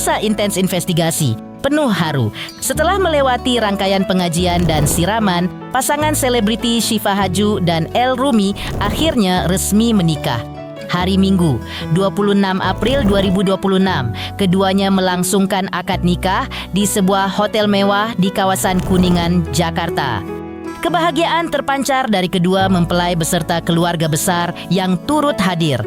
masa intens investigasi penuh haru. Setelah melewati rangkaian pengajian dan siraman, pasangan selebriti Syifa Hadju dan El Rumi akhirnya resmi menikah. Hari Minggu, 26 April 2026, keduanya melangsungkan akad nikah di sebuah hotel mewah di kawasan Kuningan, Jakarta. Kebahagiaan terpancar dari kedua mempelai beserta keluarga besar yang turut hadir.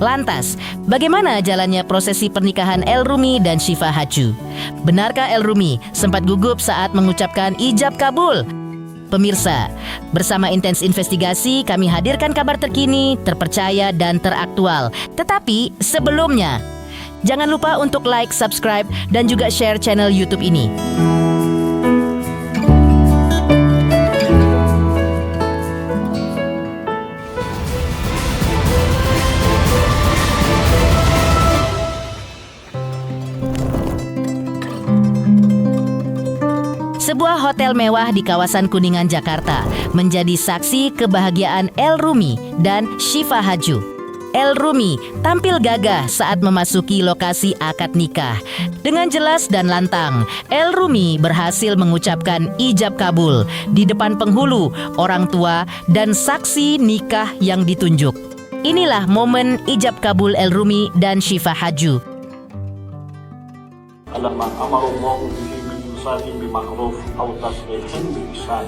Lantas, bagaimana jalannya prosesi pernikahan El Rumi dan Syifa Hadju? Benarkah El Rumi sempat gugup saat mengucapkan ijab kabul? Pemirsa, bersama Intens Investigasi kami hadirkan kabar terkini, terpercaya dan teraktual. Tetapi sebelumnya, jangan lupa untuk like, subscribe dan juga share channel YouTube ini. Sebuah hotel mewah di kawasan Kuningan, Jakarta menjadi saksi kebahagiaan El Rumi dan Syifa Hadju. El Rumi tampil gagah saat memasuki lokasi akad nikah. Dengan jelas dan lantang, El Rumi berhasil mengucapkan ijab kabul di depan penghulu, orang tua, dan saksi nikah yang ditunjuk. Inilah momen ijab kabul El Rumi dan Syifa Hadju. Alamma amarallahu bihi min imsakin bima'ruf aw tasrihin biihsan.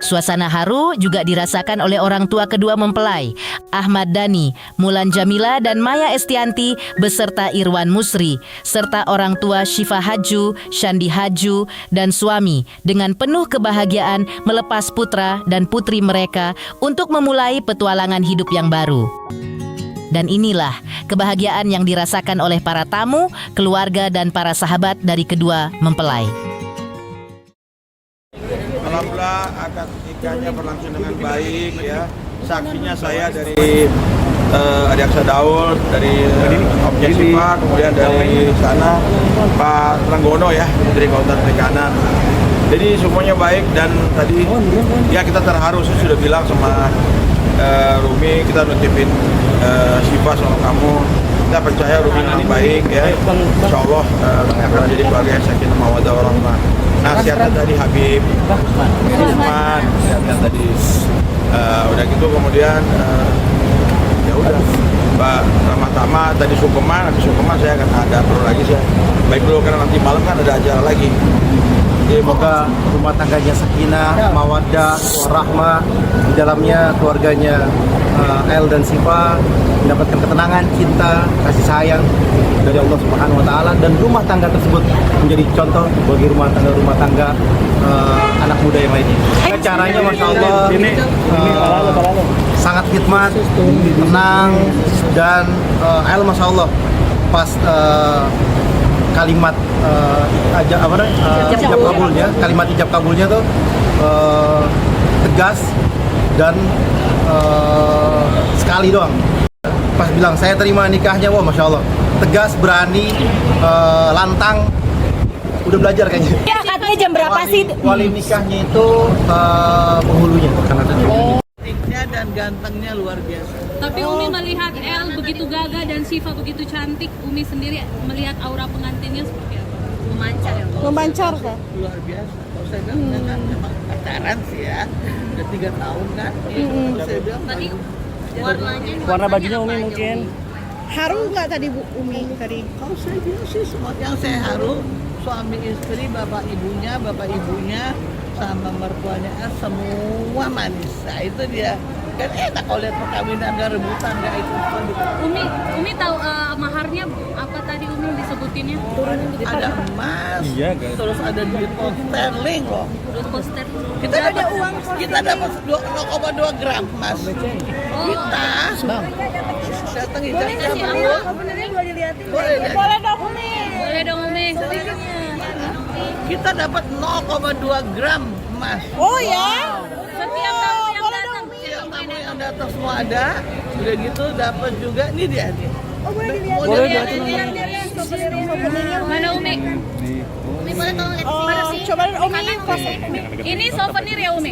Suasana haru juga dirasakan oleh orang tua kedua mempelai, Ahmad Dhani, Mulan Jamila dan Maya Estianti beserta Irwan Musri, serta orang tua Syifa Hadju, Shandi Hadju, dan suami dengan penuh kebahagiaan melepas putra dan putri mereka untuk memulai petualangan hidup yang baru. Dan inilah kebahagiaan yang dirasakan oleh para tamu, keluarga dan para sahabat dari kedua mempelai. Alhamdulillah akad nikahnya berlangsung dengan baik ya. Saksinya saya dari Adi Aksa Daud, dari Objek Syifa, kemudian dari sana Pak Trenggono ya, dari Kautan Perikanan. Jadi semuanya baik dan tadi ya kita terharu, saya sudah bilang sama Rumi, kita nutipin Syifa sama kamu. Kita percaya Rumi memang baik ya. Insya Allah akan menjadi keluarga yang sakinah mawaddah warahmah. Nasihatnya tadi Habib Usman, nasihatnya tadi udah gitu kemudian ya udah Mbak Ramatama tadi Sungkeman, habis Sungkeman saya akan ada perlu lagi saya baik dulu karena nanti malam kan ada acara lagi. Semoga rumah tangganya sakinah, mawaddah, warahmah, di dalamnya keluarganya El dan Syifa mendapatkan ketenangan, cinta, kasih sayang dari Allah Subhanahu wa taala, dan rumah tangga tersebut menjadi contoh bagi rumah tangga anak muda yang lainnya. Caranya Masya Allah sangat khidmat, tenang, dan El Masya Allah pas kalimat ijab kabulnya tuh tegas dan sekali doang. Pas bilang saya terima nikahnya, wah Masya Allah tegas, berani, lantang, udah belajar kayaknya. Ya, katanya jam berapa sih? Wali nikahnya itu penghulunya karena cantiknya dan gantengnya luar biasa. Tapi Umi melihat El begitu gagah dan Syifa begitu cantik, Umi sendiri melihat aura pengantinnya seperti apa? Memancar ya? Memancar kah? Luar biasa. Kalau saya bilang kan memang pacaran sih ya, udah 3 tahun kan. Kalau saya bilang Tadi Warna bajunya Umi mungkin haru nggak tadi Bu Umi tadi? kalau saya bilang sih semua yang saya haru suami istri, bapak ibunya sama mertuanya semua manis. Nah itu dia. Kan enak kalau lihat perkawinan dan rebutan nggak itu. Umi tahu maharnya apa tadi Umi disebutinnya? Ada emas, terus ada duit pound sterling loh. Poster. Kita dapat 0,2 gram emas. Kita datang ijab kabul. Boleh dong Umi. Boleh dong Umi. Kita dapat 0,2 gram emas. Oh ya? Setiap tamu yang datang. Tamu yang datang semua ada. Udah gitu dapat juga ini dia nih. Oh boleh dilihat. Boleh lihat. Mana Umi? Umi boleh tolong lihat mana sih? Coba Umi pas Umi. Ini souvenir ya Umi?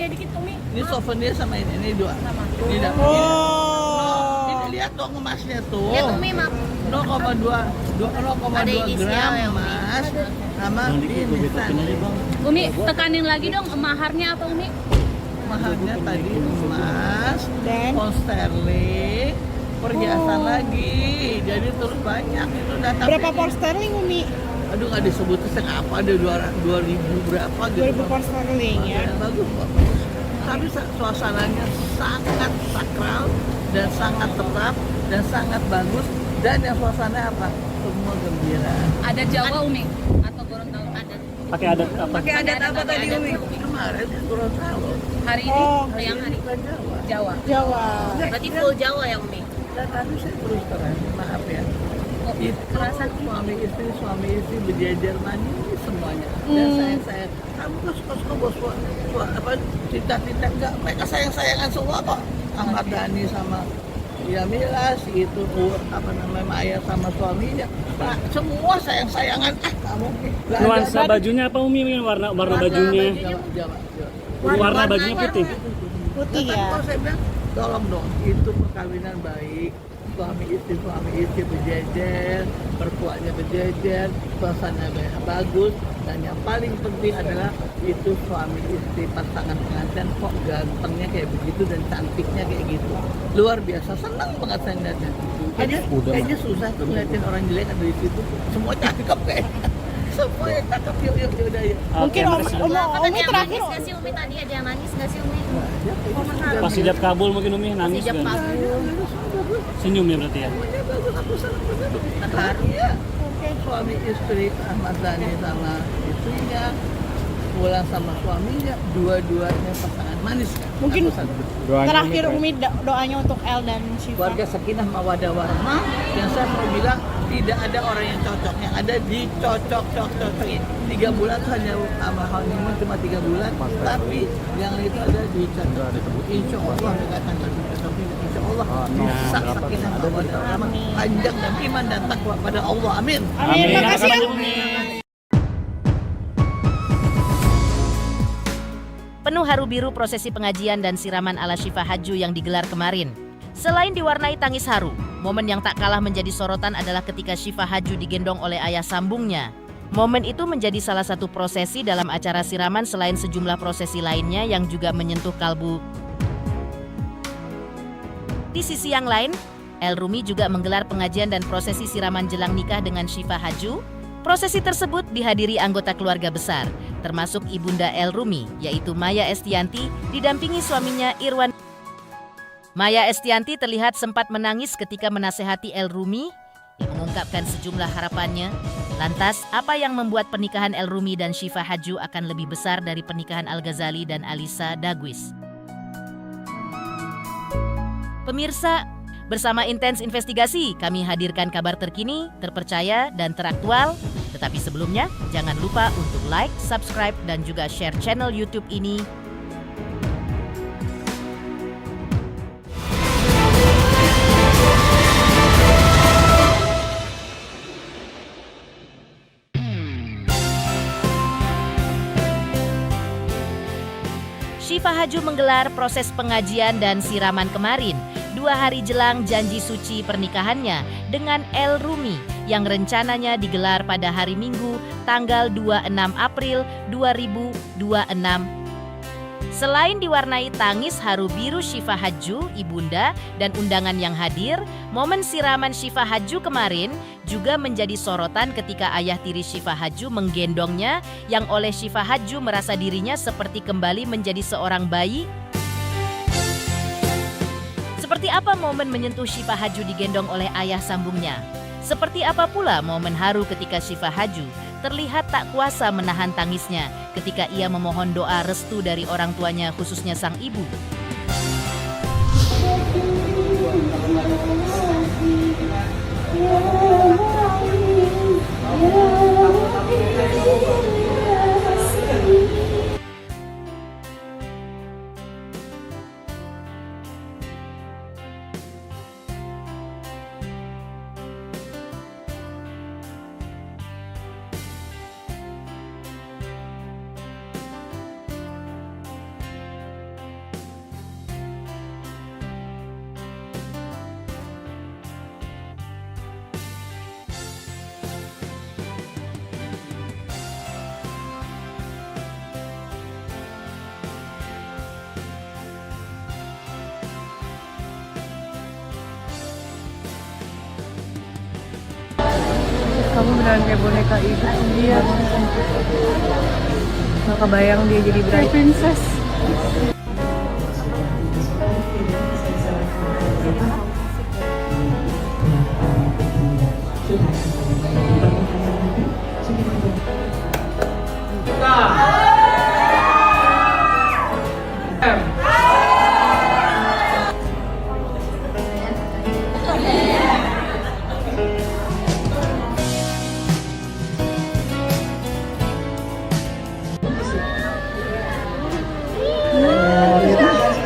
Ini souvenir sama ini dua. Ini dapat. Oh. Ini lihat dong emasnya tuh. Lihat Umi, maaf. 0,2 gram emas sama ini tadi. Umi, tekanin lagi dong maharnya apa Umi? Maharnya tadi emas, Dan? pound sterling, perhiasan lagi. Jadi terus banyak itu datang. Berapa pound sterling Umi? Aduh nggak disebut itu apa ada 2.000 berapa gitu. 2000 pound sterling ya. Bagus kok. Tapi suasananya sangat sakral dan sangat tetap dan sangat bagus, dan yang suasana apa? Semua gembira. Ada Jawa Umi atau Gorontalo adat? Pakai adat apa? Pakai adat apa tadi Umi? Kemarin di Gorontalo. Hari ini Oh. yang hari Bukan Jawa. Jawa. Jawa. Berarti full Jawa ya Umi? Dan tadi saya terus terang, maaf ya. Itu Kerasan suami istri berjejer manis semuanya. Dan saya kamu kan suka bos apa cinta enggak, mereka sayang-sayangan semua kok. Ahmad Dhani sama Yamila, si itu apa namanya Maya sama suaminya. Nah, semua sayang-sayangan. Kamu nggak ada- Nuansa bajunya apa Umi? Warna bajunya? Jawa. Warna bajunya putih. Putih Kan ya. kalau saya bilang, tolong dong, itu perkawinan baik, suami istri berjejer, mertuanya berjejer, suasananya bagus, dan yang paling penting adalah itu suami istri pasangan pengantin kok gantengnya kayak begitu dan cantiknya kayak gitu, luar biasa, senang banget saya ngeliatnya. Kayaknya susah tuh ngeliatin orang jelek ada di situ, semua cakep kayaknya. Semua yang cakep, yuk udah yuk. Mungkin Umi terakhir nggak sih Umi tadi ada yang nangis nggak sih Umi? Pas hijab kabul mungkin Umi nangis Hijab kan? kabul. Senyum ya berarti ya? Semuanya bagus, aku senang benar. Iya. Suami istri Ahmad Dhani sama istrinya pulang sama suaminya, dua-duanya pasangan manis kan? Mungkin Aku senang. terakhir Umi doanya untuk El dan Syifa. Keluarga sakinah mawadah warahmah, yang saya mau bilang tidak ada orang yang cocok, yang ada dicocok-cocokin. 3 bulan hanya sama honeymoon cuma 3 bulan, tapi yang itu ada dicocok. Insya Allah dekat tanggal 3 insya Allah bisa sakinah mawadah warahmah, panjang dan iman dan takwa pada Allah. Amin. Amin. Makasih ya. Penuh haru biru prosesi pengajian dan siraman ala Syifa Haju yang digelar kemarin. Selain diwarnai tangis haru, momen yang tak kalah menjadi sorotan adalah ketika Syifa Haju digendong oleh ayah sambungnya. Momen itu menjadi salah satu prosesi dalam acara siraman selain sejumlah prosesi lainnya yang juga menyentuh kalbu. Di sisi yang lain, El Rumi juga menggelar pengajian dan prosesi siraman jelang nikah dengan Syifa Haju. Prosesi tersebut dihadiri anggota keluarga besar, termasuk ibunda El Rumi, yaitu Maya Estianti, didampingi suaminya Irwan. Maya Estianti terlihat sempat menangis ketika menasehati El Rumi yang mengungkapkan sejumlah harapannya. Lantas, apa yang membuat pernikahan El Rumi dan Syifa Haju akan lebih besar dari pernikahan Al-Ghazali dan Alisa Dagwis? Pemirsa, bersama Intens Investigasi, kami hadirkan kabar terkini, terpercaya, dan teraktual. Tetapi sebelumnya, jangan lupa untuk like, subscribe, dan juga share channel YouTube ini. Syifa Haju menggelar proses pengajian dan siraman kemarin, 2 hari jelang janji suci pernikahannya dengan El Rumi yang rencananya digelar pada hari Minggu tanggal 26 April 2026. Selain diwarnai tangis haru biru Syifa Haju, ibunda, dan undangan yang hadir, momen siraman Syifa Haju kemarin juga menjadi sorotan ketika ayah tiri Syifa Haju menggendongnya yang oleh Syifa Haju merasa dirinya seperti kembali menjadi seorang bayi. Seperti apa momen menyentuh Syifa Haju digendong oleh ayah sambungnya? Seperti apa pula momen haru ketika Syifa Haju terlihat tak kuasa menahan tangisnya ketika ia memohon doa restu dari orang tuanya, khususnya sang ibu. Kamu beneran kayak boneka itu. Iya. Nggak kebayang dia jadi bride princess.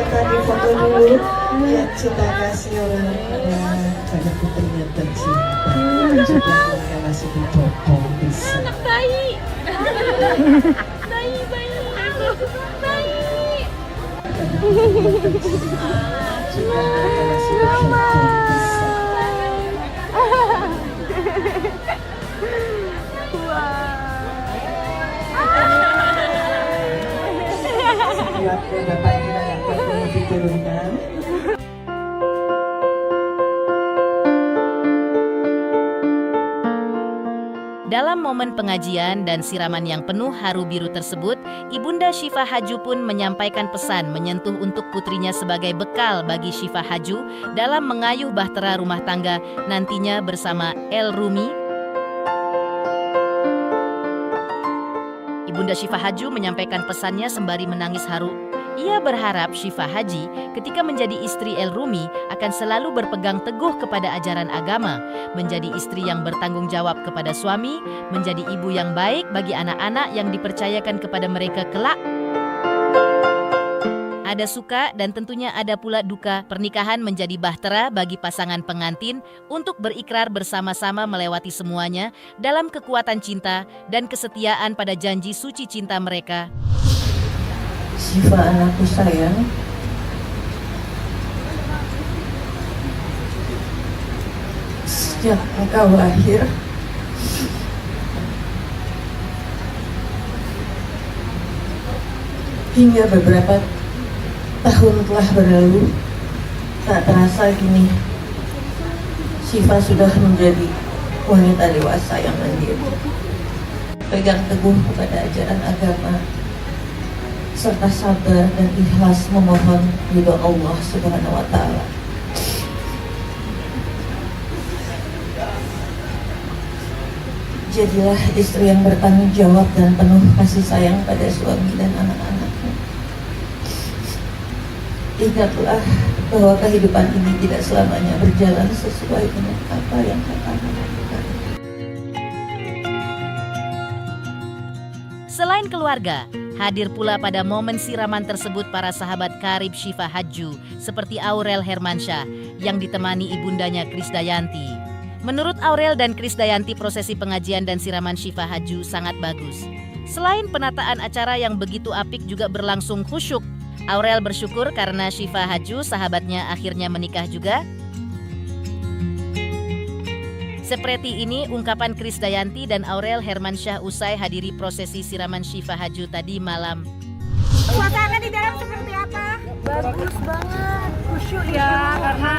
Kita di foto dulu. Ya, cinta kasih oleh pada putrinya tercinta. Sudah mengalasi bobo bisa. Anak bayi. bayi. Sudah mengalasi bobo bisa. Keluarga Bapak Ira yang perlu diturunkan. Dalam momen pengajian dan siraman yang penuh haru biru tersebut, Ibunda Syifa Haju pun menyampaikan pesan menyentuh untuk putrinya sebagai bekal bagi Syifa Haju dalam mengayuh bahtera rumah tangga nantinya bersama El Rumi. Ibunda Syifa Haju menyampaikan pesannya sembari menangis haru. Ia berharap Syifa Haji ketika menjadi istri El Rumi akan selalu berpegang teguh kepada ajaran agama, menjadi istri yang bertanggung jawab kepada suami, menjadi ibu yang baik bagi anak-anak yang dipercayakan kepada mereka kelak. Ada suka dan tentunya ada pula duka. Pernikahan menjadi bahtera bagi pasangan pengantin untuk berikrar bersama-sama melewati semuanya dalam kekuatan cinta dan kesetiaan pada janji suci cinta mereka. Syifa anakku sayang, sejak engkau lahir hingga beberapa tahun telah berlalu, tak terasa kini Syifa sudah menjadi wanita dewasa yang mandiri, pegang teguh kepada ajaran agama, serta sabar dan ikhlas memohon ridho Allah Subhanahu wa Ta'ala. Jadilah istri yang bertanggung jawab dan penuh kasih sayang pada suami dan anak-anaknya. Ingatlah bahwa kehidupan ini tidak selamanya berjalan sesuai dengan apa yang kamu lakukan. Selain keluarga, hadir pula pada momen siraman tersebut para sahabat karib Syifa Haju seperti Aurel Hermansyah yang ditemani ibundanya Krisdayanti. Menurut Aurel dan Krisdayanti, prosesi pengajian dan siraman Syifa Haju sangat bagus. Selain penataan acara yang begitu apik juga berlangsung khusyuk. Aurel bersyukur karena Syifa Haju sahabatnya akhirnya menikah juga. Seperti ini ungkapan Krisdayanti dan Aurel Hermansyah usai hadiri prosesi siraman Syifa Haju tadi malam. Suasana di dalam seperti apa? Bagus banget, khusyuk ya, karena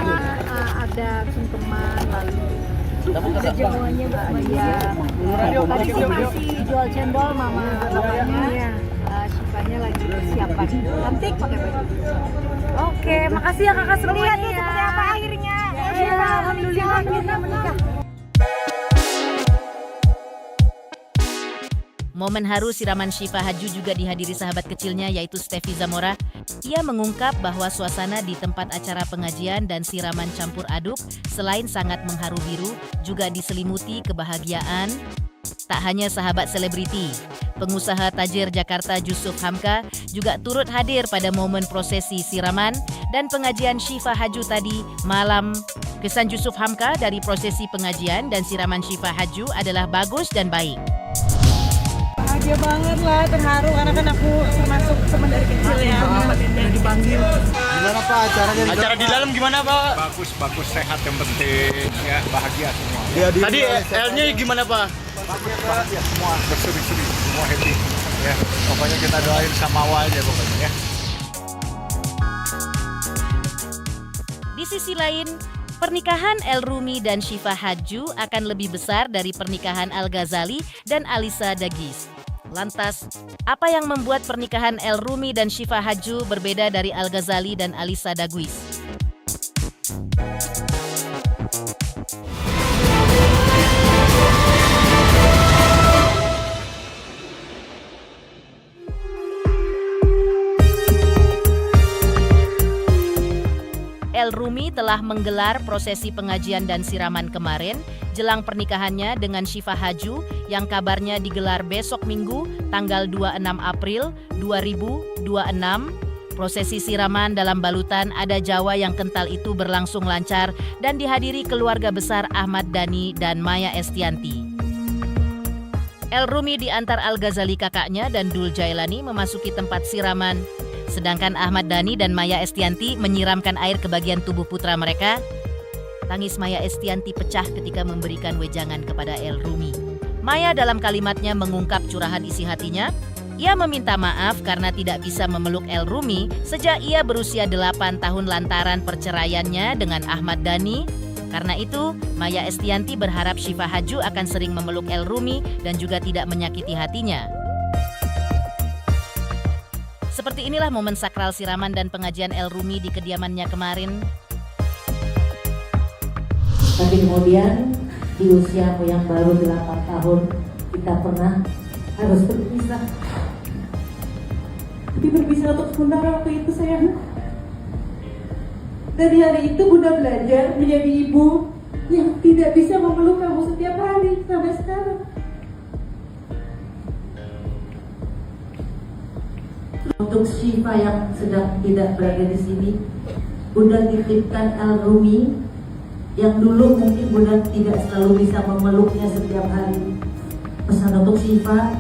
ada sungkeman lalu ada jawanya bersemayam. Tadi sih masih jual cendol mama bapaknya, Syifanya lagi persiapan. Cantik pakai baju. Oke, makasih ya kakak semuanya. Lihat nih seperti apa akhirnya. Ya, alhamdulillah akhirnya menikah. Momen haru siraman Syifa Haju juga dihadiri sahabat kecilnya yaitu Steffi Zamora. Ia mengungkap bahwa suasana di tempat acara pengajian dan siraman campur aduk selain sangat mengharu biru juga diselimuti kebahagiaan. Tak hanya sahabat selebriti, pengusaha tajir Jakarta Jusuf Hamka juga turut hadir pada momen prosesi siraman dan pengajian Syifa Haju tadi malam. Kesan Jusuf Hamka dari prosesi pengajian dan siraman Syifa Haju adalah bagus dan baik. Bahagia banget lah, terharu karena kan aku termasuk teman dari kecil ya. Yang dipanggil. Gimana Pak acaranya? Acara di dalam gimana Pak? Bagus, sehat yang penting, ya bahagia semua. Ya, Tadi L-nya gimana Pak? Bahagia semua, berseri-seri, semua happy. Ya, pokoknya kita doain sama awal aja pokoknya ya. Di sisi lain, Pernikahan El Rumi dan Syifa Hadju akan lebih besar dari pernikahan Al Ghazali dan Alisa Dagis. Lantas, apa yang membuat pernikahan El Rumi dan Syifa Hadju berbeda dari Al Ghazali dan Alisa Dagis? El Rumi telah menggelar prosesi pengajian dan siraman kemarin jelang pernikahannya dengan Syifa Hadju yang kabarnya digelar besok Minggu tanggal 26 April 2026. Prosesi siraman dalam balutan ada Jawa yang kental itu berlangsung lancar dan dihadiri keluarga besar Ahmad Dhani dan Maya Estianty. El Rumi diantar Al Ghazali kakaknya dan Dul Jailani memasuki tempat siraman. Sedangkan Ahmad Dhani dan Maya Estianty menyiramkan air ke bagian tubuh putra mereka. Tangis Maya Estianty pecah ketika memberikan wejangan kepada El Rumi. Maya dalam kalimatnya mengungkap curahan isi hatinya. Ia meminta maaf karena tidak bisa memeluk El Rumi sejak ia berusia 8 tahun lantaran perceraiannya dengan Ahmad Dhani. Karena itu, Maya Estianty berharap Syifa Hadju akan sering memeluk El Rumi dan juga tidak menyakiti hatinya. Seperti inilah momen sakral siraman dan pengajian El Rumi di kediamannya kemarin. Tapi kemudian di usiamu yang baru 8 tahun kita pernah harus berpisah. Tapi berpisah untuk sementara waktu itu sayang. Dari hari itu Bunda belajar menjadi ibu yang tidak bisa memeluk kamu setiap hari sampai sekarang. Untuk Syifa yang sedang tidak berada di sini, Bunda titipkan El Rumi yang dulu mungkin Bunda tidak selalu bisa memeluknya setiap hari. Pesan untuk Syifa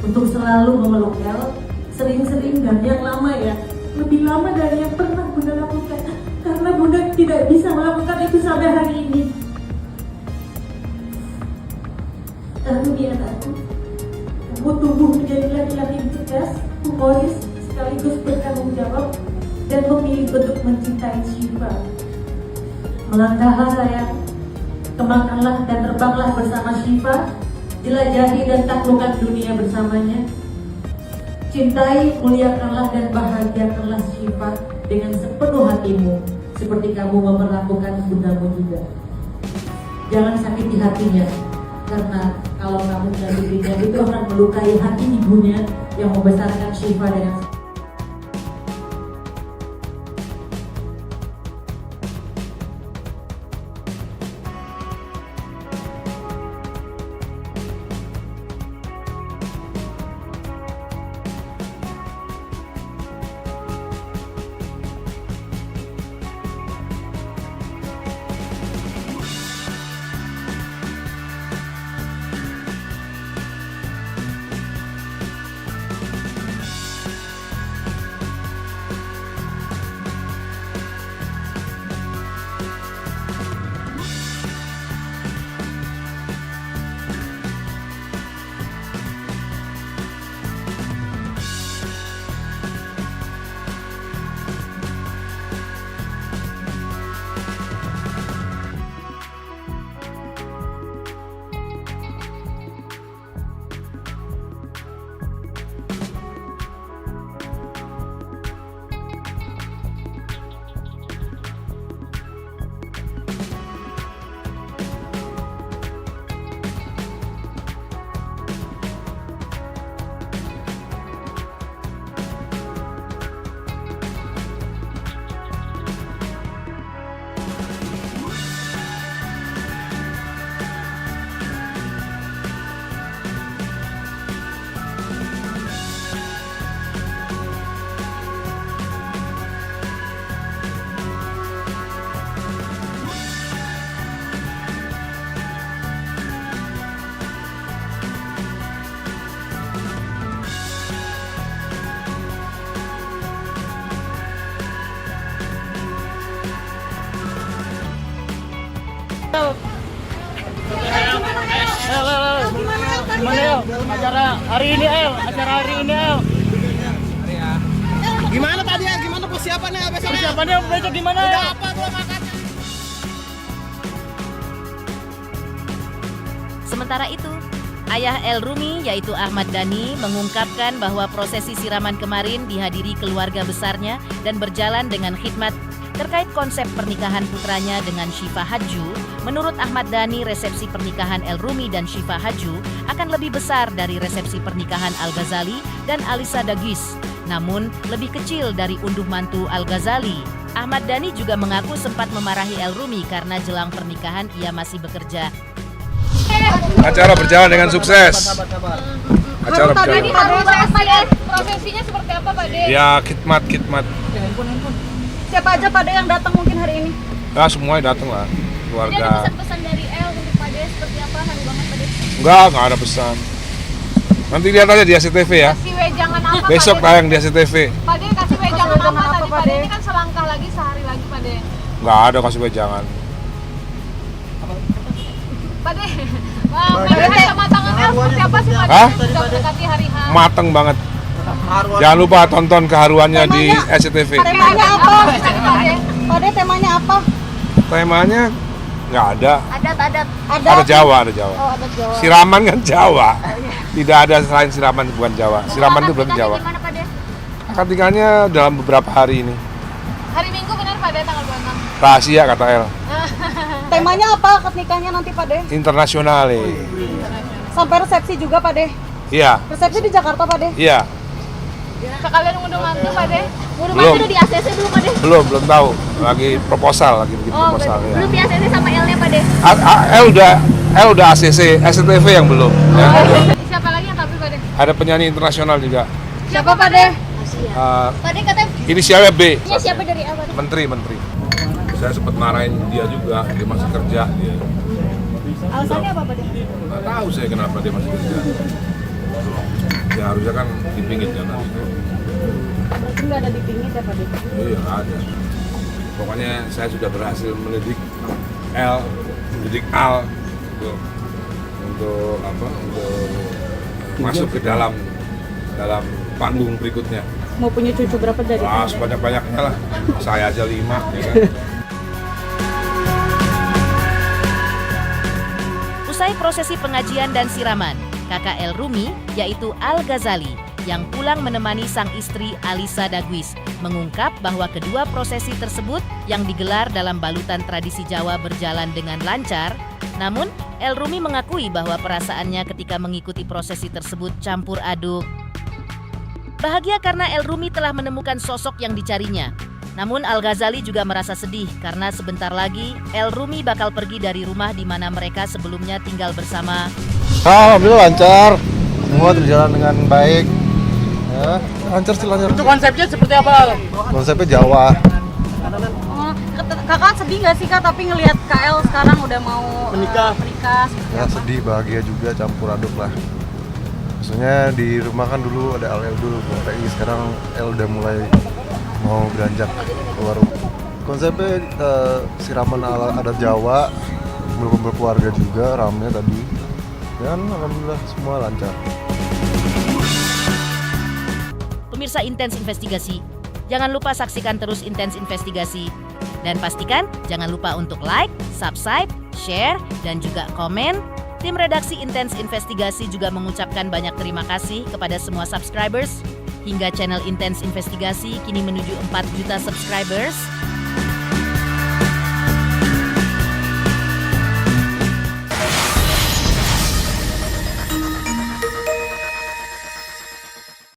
untuk selalu memeluk El, sering-sering dan yang lama ya, lebih lama dari yang pernah Bunda lakukan, karena Bunda tidak bisa melakukan itu sampai hari ini. El Rumi anakku, kamu tumbuh menjadi laki-laki cerdas, humoris, sekaligus bertanggung jawab dan memilih untuk mencintai Syifa. Melangkahlah sayang, kembangkanlah dan terbanglah bersama Syifa, jelajahi dan taklukkan dunia bersamanya. Cintai, muliakanlah dan bahagiakanlah Syifa dengan sepenuh hatimu, seperti kamu memperlakukan bundamu juga. Jangan sakiti hatinya, karena kalau kamu menyakitinya itu akan melukai hati ibunya yang membesarkan Syifa dengan Gimana El? Acara hari ini El? Acara hari ini El? Gimana tadi ya? Gimana persiapannya besok? Persiapannya besok gimana ya? Apa belum makan? Sementara itu, ayah El Rumi yaitu Ahmad Dhani mengungkapkan bahwa prosesi siraman kemarin dihadiri keluarga besarnya dan berjalan dengan khidmat. Terkait konsep pernikahan putranya dengan Syifa Hadju, menurut Ahmad Dhani resepsi pernikahan El Rumi dan Syifa Hadju akan lebih besar dari resepsi pernikahan Al-Ghazali dan Alisa Daguis, namun lebih kecil dari unduh mantu Al-Ghazali. Ahmad Dhani juga mengaku sempat memarahi El Rumi karena jelang pernikahan ia masih bekerja. Acara berjalan dengan sukses. Acara berjalan. Prosesinya seperti apa, Pak De? Ya, khidmat. Siapa aja Pak De yang datang mungkin hari ini? Ya, semuanya datang lah. Jadi ada Keluarga. pesan-pesan dari El untuk Pak De seperti apa? Haru banget, Pak De. Enggak ada pesan. Nanti lihat aja di SCTV ya. Kasih wejangan apa, Besok Pak De? tayang di SCTV. Pak De kasih wejangan apa tadi, Pak De? Ini kan selangkah lagi, sehari lagi, Pak De. Enggak ada kasih wejangan. Pak De, melihat sama tangan El seperti apa sih, Pak De? Hah? Sudah mendekati hari H. Mateng banget. Jangan lupa tonton keharuannya di SCTV. Temanya apa? Pak De, temanya apa? Temanya nggak ada. Adat. Ada Jawa. Oh, ada Jawa. Siraman kan Jawa. Tidak ada selain siraman bukan Jawa. Siraman itu berarti Jawa. Gimana, Pak De? Akad nikahnya dalam beberapa hari ini. Hari Minggu benar, Pak De, tanggal 26. Rahasia kata El. Temanya apa akad nikahnya nanti Pak De? Internasional. Sampai resepsi juga Pak De? Iya. Resepsi di Jakarta Pak De? Iya. Sekalian ngunduh mantu, Pak De. Ngunduh Belum. mantu udah di ACC belum, Pak De? Belum tahu. Lagi proposal, bikin proposal ya. Belum di ACC sama El-nya, Pak De. El udah ACC, SCTV yang belum. Ya. Siapa lagi yang tampil, Pak De? Ada penyanyi internasional juga. Siapa Pak De? Pak De katanya Inisialnya B. siapa dari El, Pak De? Menteri. Saya sempat marahin dia juga, dia masih kerja dia. Alasannya apa Pak De? Nggak tahu saya kenapa dia masih kerja. Ya harusnya kan dipingit kan harus itu. Berarti nggak ada dipingit ya Pak De? Iya nggak ada. Pokoknya saya sudah berhasil mendidik Al untuk masuk ke dalam panggung berikutnya. Mau punya cucu berapa dari? Sebanyak-banyaknya lah. Saya aja 5 ya kan. Usai prosesi pengajian dan siraman, kakak El Rumi yaitu Al-Ghazali yang pulang menemani sang istri Alisa Daguis mengungkap bahwa kedua prosesi tersebut yang digelar dalam balutan tradisi Jawa berjalan dengan lancar. Namun, El Rumi mengakui bahwa perasaannya ketika mengikuti prosesi tersebut campur aduk. Bahagia karena El Rumi telah menemukan sosok yang dicarinya. Namun Al-Ghazali juga merasa sedih karena sebentar lagi El Rumi bakal pergi dari rumah di mana mereka sebelumnya tinggal bersama. Alhamdulillah lancar, semua berjalan dengan baik. Ya, lancar. Itu konsepnya seperti apa? Konsepnya Jawa. Kakak sedih nggak sih Kak tapi ngelihat KL sekarang udah mau Menikah. Ya sedih, bahagia juga, campur aduk lah. Maksudnya di rumah kan dulu ada LL dulu, sekarang L udah mulai mau beranjak keluar rumah. Konsepnya siraman ala adat Jawa, kumpul keluarga juga, rame tadi. Dan alhamdulillah semua lancar. Pemirsa Intens Investigasi, jangan lupa saksikan terus Intens Investigasi. Dan pastikan jangan lupa untuk like, subscribe, share, dan juga komen. Tim redaksi Intens Investigasi juga mengucapkan banyak terima kasih kepada semua subscribers. Hingga channel Intens Investigasi kini menuju 4 juta subscribers.